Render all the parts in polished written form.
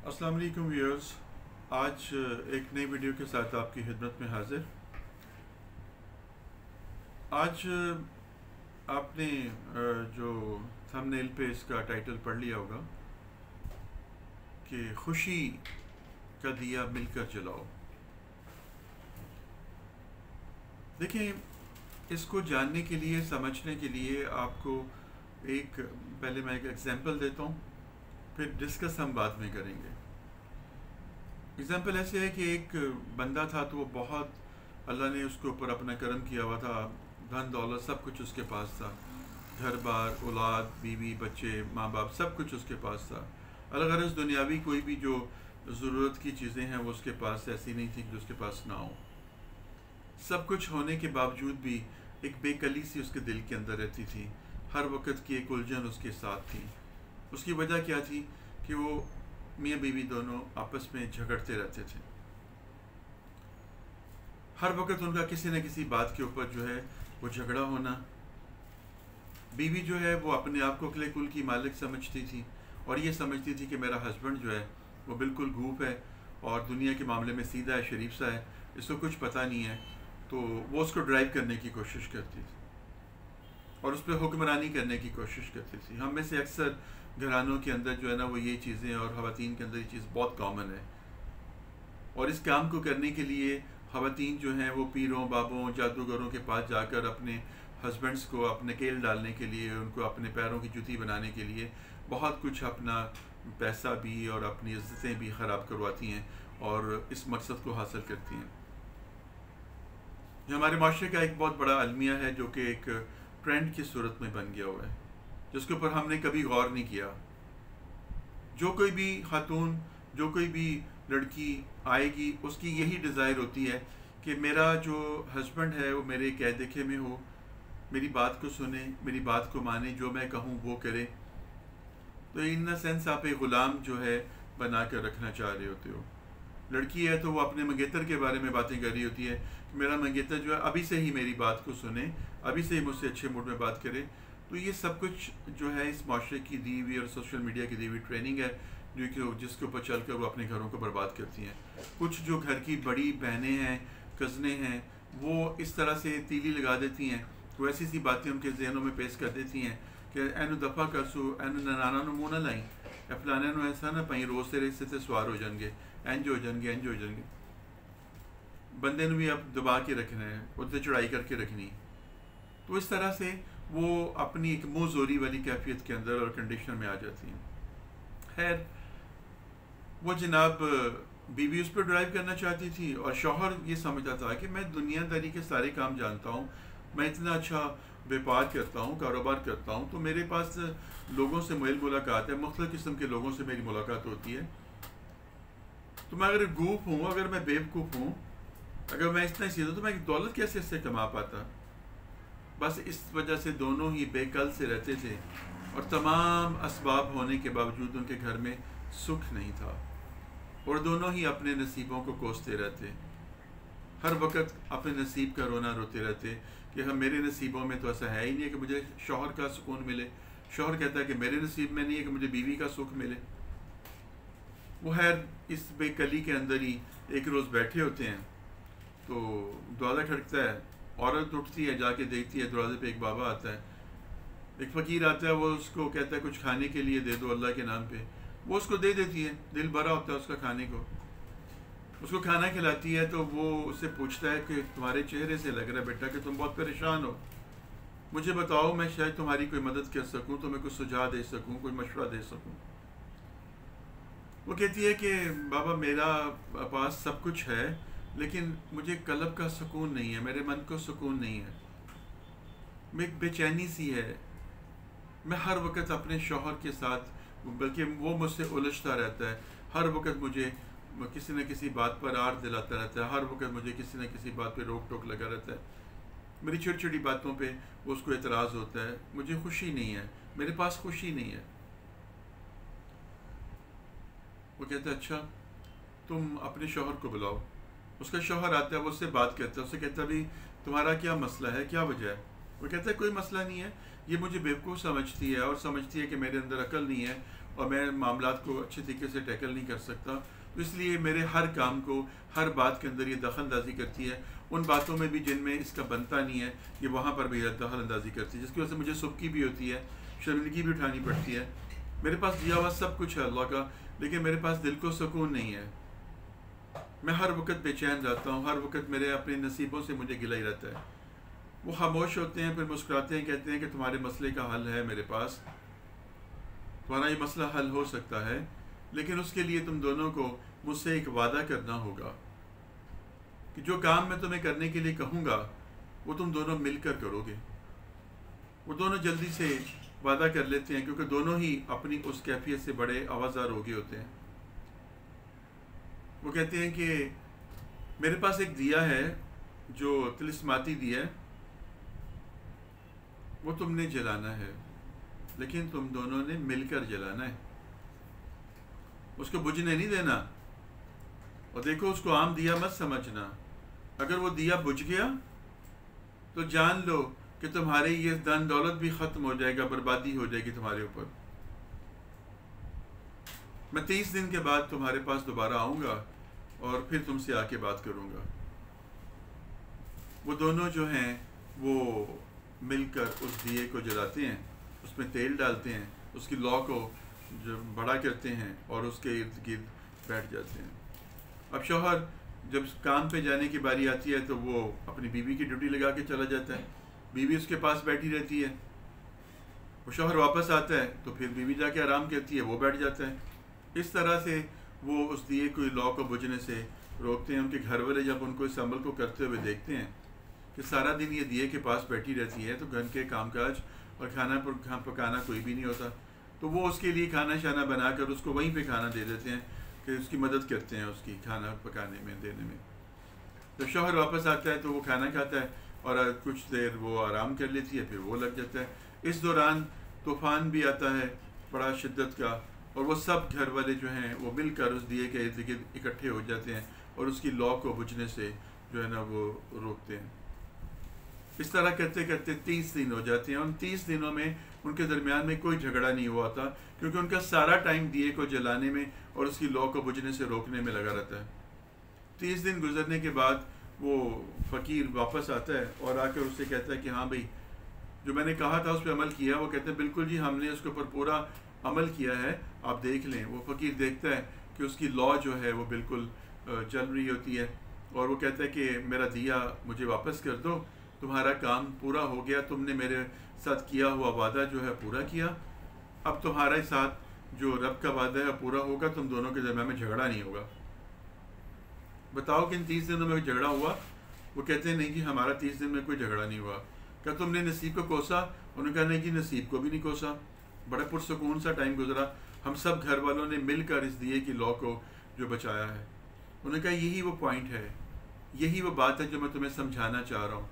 अस्सलाम वालेकुम व्यूअर्स। आज एक नई वीडियो के साथ आपकी खिदमत में हाजिर। आज आपने जो थंबनेल पे इसका टाइटल पढ़ लिया होगा कि खुशी का दिया मिलकर जलाओ। देखें, इसको जानने के लिए, समझने के लिए आपको पहले मैं एक एग्जांपल देता हूँ, फिर डिस्कस हम बाद में करेंगे। एग्जाम्पल ऐसे है कि एक बंदा था, तो वो बहुत, अल्लाह ने उसके ऊपर अपना करम किया हुआ था, धन दौलत सब कुछ उसके पास था, घर बार, औलाद, बीवी, बच्चे, माँ बाप, सब कुछ उसके पास था। अलग अलग दुनियावी कोई भी जो ज़रूरत की चीज़ें हैं वो उसके पास ऐसी नहीं थी कि उसके पास ना हो। सब कुछ होने के बावजूद भी एक बेकली सी उसके दिल के अंदर रहती थी। हर वक्त की एक उलझन उसके साथ थी। उसकी वजह क्या थी कि वो मियाँ बीवी दोनों आपस में झगड़ते रहते थे। हर वक्त उनका किसी न किसी बात के ऊपर जो है वो झगड़ा होना। बीवी जो है वो अपने आप को अकेले कुल की मालिक समझती थी और ये समझती थी कि मेरा हस्बैंड जो है वो बिल्कुल गूफ है और दुनिया के मामले में सीधा है, शरीफ सा है, इसको कुछ पता नहीं है। तो वो उसको ड्राइव करने की कोशिश करती थी और उस पर हुक्मरानी करने की कोशिश करती थी। हम में से अक्सर घरानों के अंदर जो है ना वो ये चीज़ें, और ख़वातीन के अंदर ये चीज़ बहुत कॉमन है। और इस काम को करने के लिए ख़वातीन जो हैं वो पीरों, बाबों, जादूगरों के पास जाकर अपने हस्बैंड्स को अपने केल डालने के लिए, उनको अपने पैरों की जूती बनाने के लिए बहुत कुछ, अपना पैसा भी और अपनी इज्जतें भी ख़राब करवाती हैं और इस मकसद को हासिल करती हैं। ये हमारे माशरे का एक बहुत बड़ा अलमिया है जो कि एक ट्रेंड की सूरत में बन गया हुआ है, जिसके ऊपर हमने कभी गौर नहीं किया। जो कोई भी खातून, जो कोई भी लड़की आएगी, उसकी यही डिज़ायर होती है कि मेरा जो हस्बैंड है वो मेरे कह देखे में हो, मेरी बात को सुने, मेरी बात को माने, जो मैं कहूँ वो करे। तो इन सेंस आप एक ग़ुलाम जो है बना कर रखना चाह रहे होते हो। लड़की है तो वो अपने मंगेतर के बारे में बातें कर रही होती है कि मेरा मंगेतर जो है अभी से ही मेरी बात को सुने, अभी से ही मुझसे अच्छे मूड में बात करे। तो ये सब कुछ जो है इस माशरे की दी हुई और सोशल मीडिया की दी हुई ट्रेनिंग है जो कि जिसके ऊपर चल कर वो अपने घरों को बर्बाद करती हैं। कुछ जो घर की बड़ी बहनें हैं, कज़नें हैं, वो इस तरह से तीली लगा देती हैं, वो ऐसी सी बातें उनके जहनों में पेश कर देती हैं कि एनु दफ़ा करसू, एनु नाना मुँह ना लाई, फलाने ਨੂੰ ऐसा ना पाई, रोज़ तेरे हिस्से से सवार हो जाएंगे, इंज हो जाएंगे, इंज हो जाएंगे। बंदे ने भी अब दबा के रखना है, उससे चढ़ाई करके रखनी। तो इस तरह से वो अपनी एक मुँह जोरी वाली कैफियत के अंदर और कंडीशन में आ जाती हैं। खैर, वो जनाब बीवी उस पर ड्राइव करना चाहती थी और शौहर ये समझता था कि मैं दुनियादारी के सारे काम जानता हूँ, मैं इतना अच्छा व्यापार करता हूँ, कारोबार करता हूँ, तो मेरे पास लोगों से मेल मुलाकात है, मुख्तलिफ़ किस्म के लोगों से मेरी मुलाकात होती है। तो मैं अगर गूफ हूँ, अगर मैं बेवकूफ़ हूँ, अगर मैं इतना ही सीधा, तो मैं दौलत कैसे इससे कमा पाता। बस इस वजह से दोनों ही बेकल से रहते थे और तमाम असबाब होने के बावजूद उनके घर में सुख नहीं था और दोनों ही अपने नसीबों को कोसते रहते। हर वक्त अपने नसीब का रोना रोते रहते कि हम, मेरे नसीबों में तो ऐसा है ही नहीं है कि मुझे शौहर का सुकून मिले। शौहर कहता है कि मेरे नसीब में नहीं है कि मुझे बीवी का सुख मिले। वो खैर इस बेकली के अंदर ही एक रोज़ बैठे होते हैं तो दरवाज़ा खटकता है, औरत उठती है, जाके देखती है, दरवाजे पे एक बाबा आता है, एक फ़कीर आता है, वो उसको कहता है कुछ खाने के लिए दे दो अल्लाह के नाम पे। वो उसको दे देती है, दिल भरा होता है उसका खाने को, उसको खाना खिलाती है। तो वो उससे पूछता है कि तुम्हारे चेहरे से लग रहा है बेटा कि तुम बहुत परेशान हो, मुझे बताओ मैं शायद तुम्हारी कोई मदद कर सकूं, तुम्हें कुछ सुझाव दे सकूं, कोई मशवरा दे सकूं। वो कहती है कि बाबा मेरा पास सब कुछ है लेकिन मुझे कल्ब का सुकून नहीं है, मेरे मन को सुकून नहीं है, मैं एक बेचैनी सी है। मैं हर वक्त अपने शौहर के साथ, बल्कि वो मुझसे उलझता रहता है, हर वक्त मुझे किसी न किसी बात पर आड़ दिलाता रहता है, हर वक्त मुझे किसी न किसी बात पे रोक टोक लगा रहता है, मेरी छोटी छोटी बातों पे उसको एतराज़ होता है, मुझे खुशी नहीं है, मेरे पास खुशी नहीं है। वो कहता है अच्छा तुम अपने शौहर को बुलाओ। उसका शौहर आता है, वो उससे बात करता है, उससे कहता है भाई तुम्हारा क्या मसला है, क्या वजह है। वो कहता है कोई मसला नहीं है, ये मुझे बेवकूफ़ समझती है और समझती है कि मेरे अंदर अकल नहीं है और मैं मामलात को अच्छे तरीके से टैकल नहीं कर सकता, तो इसलिए मेरे हर काम को, हर बात के अंदर ये दखल अंदाजी करती है। उन बातों में भी जिनमें इसका बनता नहीं है, ये वहाँ पर भी दखल अंदाजी करती है, जिसकी वजह से मुझे सुबकी भी होती है, शर्मिंदगी भी उठानी पड़ती है। मेरे पास दिया हुआ सब कुछ है अल्लाह का, लेकिन मेरे पास दिल को सुकून नहीं है। मैं हर वक्त बेचैन रहता हूँ, हर वक्त मेरे अपने नसीबों से मुझे गिला ही रहता है। वो खामोश होते हैं, फिर मुस्कुराते हैं, कहते हैं कि तुम्हारे मसले का हल है मेरे पास, तुम्हारा ये मसला हल हो सकता है, लेकिन उसके लिए तुम दोनों को मुझसे एक वादा करना होगा कि जो काम मैं तुम्हें करने के लिए कहूँगा वो तुम दोनों मिलकर करोगे। वो दोनों जल्दी से वादा कर लेते हैं, क्योंकि दोनों ही अपनी उस कैफियत से बड़े आवाज़ार रोगे होते हैं। वो कहते हैं कि मेरे पास एक दिया है जो तिलिस्माती दिया है, वो तुमने जलाना है, लेकिन तुम दोनों ने मिलकर जलाना है, उसको बुझने नहीं देना। और देखो, उसको आम दिया मत समझना, अगर वो दिया बुझ गया तो जान लो कि तुम्हारे ये धन दौलत भी ख़त्म हो जाएगा, बर्बादी हो जाएगी तुम्हारे ऊपर। मैं 30 दिन के बाद तुम्हारे पास दोबारा आऊँगा और फिर तुमसे आके बात करूँगा। वो दोनों जो हैं वो मिलकर उस दिए को जलाते हैं, उसमें तेल डालते हैं, उसकी लौ को जो बड़ा करते हैं और उसके इर्द गिर्द बैठ जाते हैं। अब शौहर जब काम पे जाने की बारी आती है तो वो अपनी बीवी की ड्यूटी लगा के चला जाता है, बीवी उसके पास बैठी रहती है। वो शौहर वापस आता है तो फिर बीवी जाके आराम करती है, वो बैठ जाता है। इस तरह से वो उस दिए को, लौ को बुझने से रोकते हैं। उनके घर वाले जब उनको इस अमल को करते हुए देखते हैं कि सारा दिन ये दिए के पास बैठी रहती है, तो घर के कामकाज और खाना पकाना कोई भी नहीं होता, तो वो उसके लिए खाना शाना बनाकर उसको वहीं पे खाना दे देते हैं, कि उसकी मदद करते हैं उसकी खाना पकाने में, देने में। जब शौहर वापस आता है तो वो खाना खाता है और कुछ देर वो आराम कर लेती है, फिर वो लग जाता है। इस दौरान तूफ़ान भी आता है बड़ा शिद्दत का, और वो सब घर वाले जो हैं वो मिलकर उस दिए के इर्द गिर्द इकट्ठे हो जाते हैं और उसकी लौ को बुझने से जो है ना वो रोकते हैं। इस तरह करते करते 30 दिन हो जाते हैं। उन 30 दिनों में उनके दरमियान में कोई झगड़ा नहीं हुआ था, क्योंकि उनका सारा टाइम दिए को जलाने में और उसकी लौ को बुझने से रोकने में लगा रहता है। 30 दिन गुजरने के बाद वो फ़कीर वापस आता है और आकर उससे कहता है कि हाँ भाई, जो मैंने कहा था उस पर अमल किया। वो कहते हैं बिल्कुल जी, हमने उसके ऊपर पूरा अमल किया है, आप देख लें। वो फ़कीर देखता है कि उसकी लौ जो है वो बिल्कुल जल रही होती है, और वो कहता है कि मेरा दिया मुझे वापस कर दो, तुम्हारा काम पूरा हो गया, तुमने मेरे साथ किया हुआ वादा जो है पूरा किया, अब तुम्हारे साथ जो रब का वादा है पूरा होगा, तुम दोनों के दरमियान में झगड़ा नहीं होगा। बताओ कि इन 30 दिनों में झगड़ा हुआ? वो कहते हैं नहीं जी, हमारा 30 दिन में कोई झगड़ा नहीं हुआ। क्या तुमने नसीब को कोसा? उन्होंने कहा नहीं जी, नसीब को भी नहीं कोसा, बड़ा पुरसकून सा टाइम गुजरा, हम सब घर वालों ने मिलकर इस दिए की लौ को जो बचाया है। उन्होंने कहा यही वो पॉइंट है, यही वो बात है जो मैं तुम्हें समझाना चाह रहा हूँ।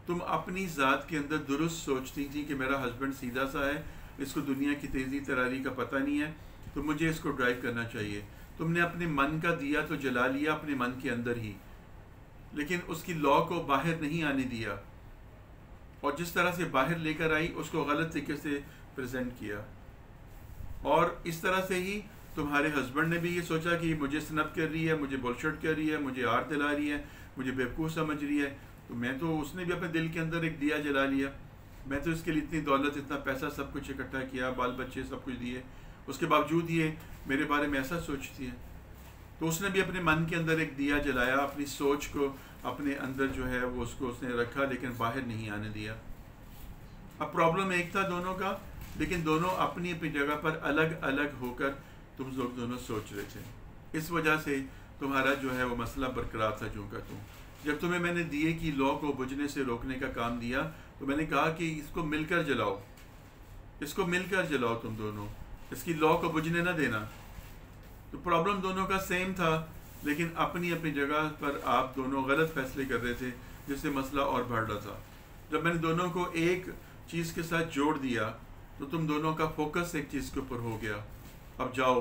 तुम अपनी ज़ात के अंदर दुरुस्त सोचती थी कि मेरा हस्बैंड सीधा सा है, इसको दुनिया की तेज़ी तरारी का पता नहीं है, तो मुझे इसको ड्राइव करना चाहिए। तुमने अपने मन का दिया तो जला लिया अपने मन के अंदर ही, लेकिन उसकी लौ को बाहर नहीं आने दिया, और जिस तरह से बाहर लेकर आई उसको गलत तरीके से प्रेजेंट किया। और इस तरह से ही तुम्हारे हस्बैंड ने भी ये सोचा कि मुझे स्नब कर रही है, मुझे बुलशट कर रही है, मुझे आर दिला रही है, मुझे बेवकूफ़ समझ रही है, तो मैं तो, उसने भी अपने दिल के अंदर एक दिया जला लिया। मैं तो इसके लिए इतनी दौलत, इतना पैसा, सब कुछ इकट्ठा किया, बाल बच्चे सब कुछ दिए, उसके बावजूद ये मेरे बारे में ऐसा सोचती है। तो उसने भी अपने मन के अंदर एक दिया जलाया, अपनी सोच को अपने अंदर जो है वो उसको उसने रखा, लेकिन बाहर नहीं आने दिया। अब प्रॉब्लम एक था दोनों का, लेकिन दोनों अपनी अपनी जगह पर अलग अलग होकर तुम लोग दोनों सोच रहे थे। इस वजह से तुम्हारा जो है वो मसला बरकरार था। जो का तुम, जब तुम्हें मैंने दिए की लौ को बुझने से रोकने का काम दिया, तो मैंने कहा कि इसको मिलकर जलाओ, इसको मिलकर जलाओ तुम दोनों, इसकी लौ को बुझने ना देना। तो प्रॉब्लम दोनों का सेम था, लेकिन अपनी अपनी जगह पर आप दोनों गलत फैसले कर रहे थे, जिससे मसला और बढ़ रहा था। जब मैंने दोनों को एक चीज़ के साथ जोड़ दिया, तो तुम दोनों का फोकस एक चीज़ के ऊपर हो गया। अब जाओ,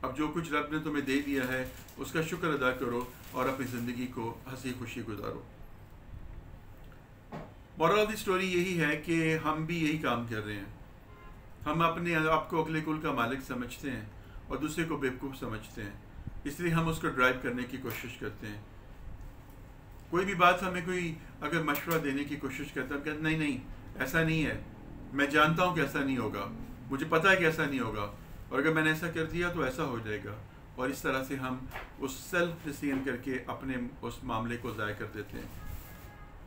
अब जो कुछ रब ने तुम्हें दे दिया है उसका शुक्र अदा करो और अपनी ज़िंदगी को हंसी खुशी गुजारो। मोरल ऑफ द स्टोरी यही है कि हम भी यही काम कर रहे हैं। हम अपने आप को अगले कुल का मालिक समझते हैं और दूसरे को बेवकूफ़ समझते हैं, इसलिए हम उसको ड्राइव करने की कोशिश करते हैं। कोई भी बात हमें कोई अगर मशवरा देने की कोशिश करता है, हम कहते नहीं नहीं ऐसा नहीं है, मैं जानता हूँ कि ऐसा नहीं होगा, मुझे पता है कि ऐसा नहीं होगा, और अगर मैंने ऐसा कर दिया तो ऐसा हो जाएगा। और इस तरह से हम उस सेल्फ डिसीजन करके अपने उस मामले को ज़ाय कर देते हैं।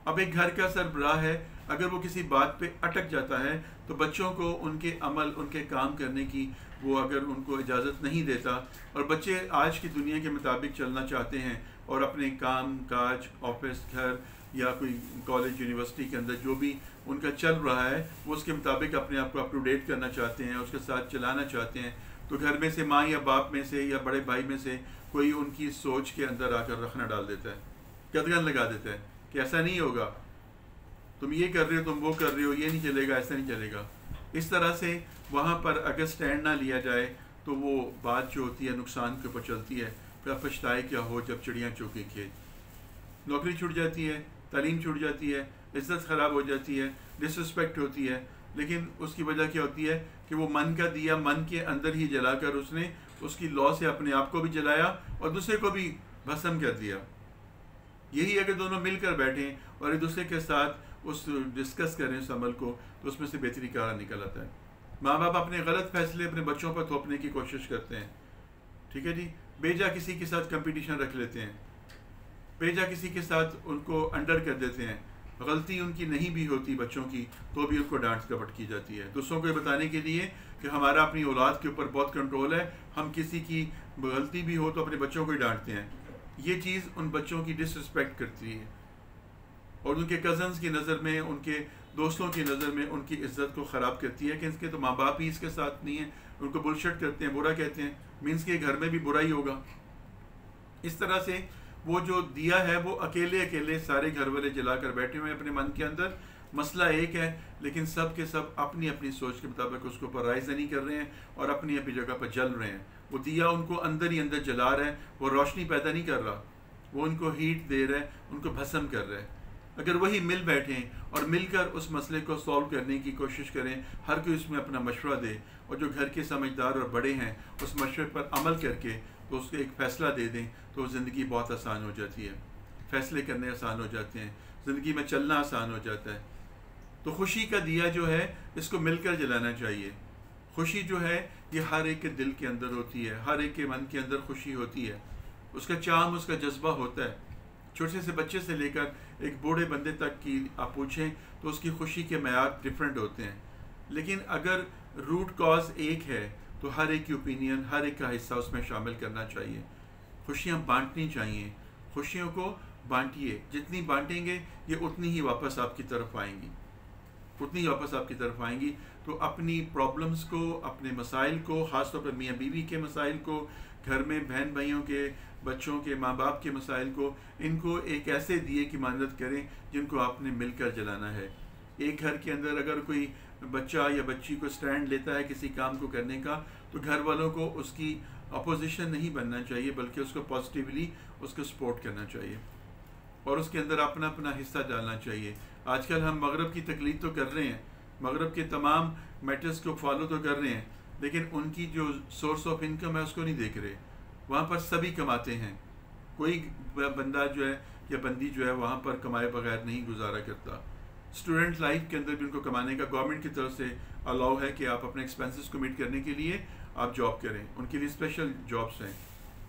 अब एक घर का सरबराह है, अगर वो किसी बात पे अटक जाता है तो बच्चों को उनके अमल, उनके काम करने की वो अगर उनको इजाज़त नहीं देता, और बच्चे आज की दुनिया के मुताबिक चलना चाहते हैं और अपने काम काज, ऑफिस, घर या कोई कॉलेज यूनिवर्सिटी के अंदर जो भी उनका चल रहा है वो उसके मुताबिक अपने आप को अप टू डेट करना चाहते हैं, उसके साथ चलाना चाहते हैं, तो घर में से माँ या बाप में से या बड़े भाई में से कोई उनकी सोच के अंदर आकर रखना डाल देता है, कदगन लगा देता है कि ऐसा नहीं होगा, तुम ये कर रहे हो, तुम वो कर रहे हो, ये नहीं चलेगा, ऐसा नहीं चलेगा। इस तरह से वहाँ पर अगर स्टैंड ना लिया जाए तो वो बात जो होती है नुकसान के ऊपर चलती है। फिर पछताए क्या हो जब चिड़ियाँ चौके खेत, नौकरी छूट जाती है, तालीम छूट जाती है, इज्जत ख़राब हो जाती है, डिसरिस्पेक्ट होती है, लेकिन उसकी वजह क्या होती है कि वो मन का दिया मन के अंदर ही जलाकर उसने उसकी लौ से अपने आप को भी जलाया और दूसरे को भी भस्म कर दिया। यही अगर दोनों मिलकर बैठें और एक दूसरे के साथ उस डिस्कस करें उस अमल को, तो उसमें से बेहतरी का निकल आता है। माँ बाप अपने गलत फैसले अपने बच्चों पर थोपने की कोशिश करते हैं, ठीक है जी, बेजा किसी के साथ कंपटीशन रख लेते हैं, बेजा किसी के साथ उनको अंडर कर देते हैं, गलती उनकी नहीं भी होती बच्चों की तो भी उनको डांट कपट की जाती है, दूसरों को बताने के लिए कि हमारा अपनी औलाद के ऊपर बहुत कंट्रोल है, हम किसी की गलती भी हो तो अपने बच्चों को ही डांटते हैं। ये चीज़ उन बच्चों की डिसरिस्पेक्ट करती है और उनके कज़न्स की नज़र में, उनके दोस्तों की नज़र में उनकी इज्जत को ख़राब करती है कि इसके तो माँ बाप ही इसके साथ नहीं है, उनको बुलशिट करते हैं, बुरा कहते हैं, मीन्स के घर में भी बुरा ही होगा। इस तरह से वो जो दिया है वो अकेले अकेले सारे घर वाले जलाकर बैठे हुए हैं अपने मन के अंदर, मसला एक है लेकिन सब के सब अपनी अपनी सोच के मुताबिक उसके ऊपर राइज़नी कर रहे हैं और अपनी अपनी जगह पर जल रहे हैं। वो दिया उनको अंदर ही अंदर जला रहा है, वो रोशनी पैदा नहीं कर रहा, वो उनको हीट दे रहा है, उनको भस्म कर रहा है। अगर वही मिल बैठें और मिलकर उस मसले को सॉल्व करने की कोशिश करें, हर कोई उसमें अपना मशवरा दे और जो घर के समझदार और बड़े हैं उस मशवरे पर अमल करके तो उसको एक फ़ैसला दे दें तो ज़िंदगी बहुत आसान हो जाती है, फ़ैसले करने आसान हो जाते हैं, ज़िंदगी में चलना आसान हो जाता है। तो खुशी का दिया जो है इसको मिलकर जलाना चाहिए। खुशी जो है ये हर एक के दिल के अंदर होती है, हर एक के मन के अंदर खुशी होती है, उसका चाम, उसका जज्बा होता है। छोटे से बच्चे से लेकर एक बूढ़े बंदे तक की आप पूछें तो उसकी खुशी के मेयार डिफरेंट होते हैं, लेकिन अगर रूट कॉज एक है तो हर एक की ओपिनियन, हर एक का हिस्सा उसमें शामिल करना चाहिए। खुशियाँ बांटनी चाहिए, खुशियों को बांटिए, जितनी बांटेंगे ये उतनी ही वापस आपकी तरफ आएंगी, उतनी ही वापस आपकी तरफ आएंगी। तो अपनी प्रॉब्लम्स को, अपने मसाइल को, ख़ासतौर पर मियाँ बीवी के मसाइल को, घर में बहन भाइयों के, बच्चों के, माँ बाप के मसाइल को, इनको एक ऐसे दिए की मानद करें जिनको आपने मिलकर जलाना है। एक घर के अंदर अगर कोई बच्चा या बच्ची को स्टैंड लेता है किसी काम को करने का तो घर वालों को उसकी अपोजिशन नहीं बनना चाहिए, बल्कि उसको पॉजिटिवली उसको सपोर्ट करना चाहिए और उसके अंदर अपना अपना हिस्सा डालना चाहिए। आजकल हम मगरब की तकलीद तो कर रहे हैं, मगरब के तमाम मैटर्स को फॉलो तो कर रहे हैं, लेकिन उनकी जो सोर्स ऑफ इनकम है उसको नहीं देख रहे। वहाँ पर सभी कमाते हैं, कोई बंदा जो है या बंदी जो है वहाँ पर कमाए बगैर नहीं गुजारा करता। स्टूडेंट लाइफ के अंदर भी उनको कमाने का गवर्नमेंट की तरफ से अलाउ है कि आप अपने एक्सपेंसेस को मीट करने के लिए आप जॉब करें, उनके लिए स्पेशल जॉब्स हैं।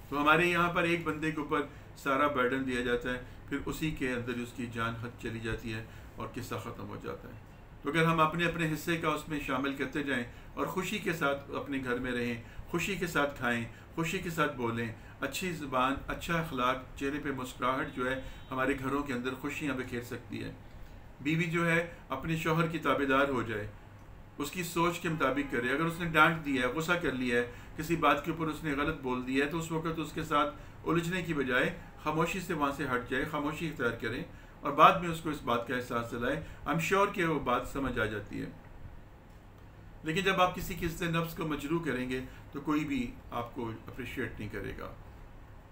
तो हमारे यहाँ पर एक बंदे के ऊपर सारा बर्डन दिया जाता है, फिर उसी के अंदर उसकी जान खत चली जाती है और किस्सा ख़त्म हो जाता है। तो अगर हम अपने अपने हिस्से का उसमें शामिल करते जाएं और ख़ुशी के साथ अपने घर में रहें, खुशी के साथ खाएं, खुशी के साथ बोलें, अच्छी ज़ुबान, अच्छा अखलाक, चेहरे पे मुस्कुराहट जो है हमारे घरों के अंदर खुशियाँ बिखेर सकती है। बीवी जो है अपने शौहर की ताबेदार हो जाए, उसकी सोच के मुताबिक करे। अगर उसने डांट दिया है, गुस्सा कर लिया है, किसी बात के ऊपर उसने गलत बोल दिया है, तो उस वक्त उसके साथ उलझने की बजाय खामोशी से वहाँ से हट जाए, खामोशी इख्तियार करें और बाद में उसको इस बात का एहसास दिलाए। आई एम श्योर कि वो बात समझ आ जाती है। लेकिन जब आप किसी किस्से नफ्स को मजरू करेंगे तो कोई भी आपको अप्रिशिएट नहीं करेगा।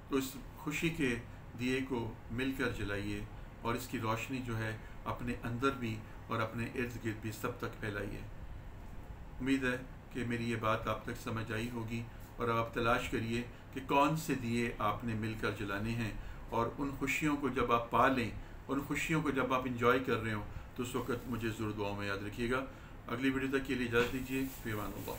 तो इस खुशी के दिए को मिलकर जलाइए और इसकी रोशनी जो है अपने अंदर भी और अपने इर्द गिर्द भी सब तक फैलाइए। उम्मीद है कि मेरी ये बात आप तक समझ आई होगी और अब आप तलाश करिए कि कौन से दिए आपने मिलकर जलाने हैं, और उन खुशियों को जब आप पा लें, उन खुशियों को जब आप इंजॉय कर रहे हो, तो उस वक़्त मुझे ज़रूर दुआओं में याद रखिएगा। अगली वीडियो तक के लिए इजाज़त दीजिए। फ़ी अमान अल्लाह।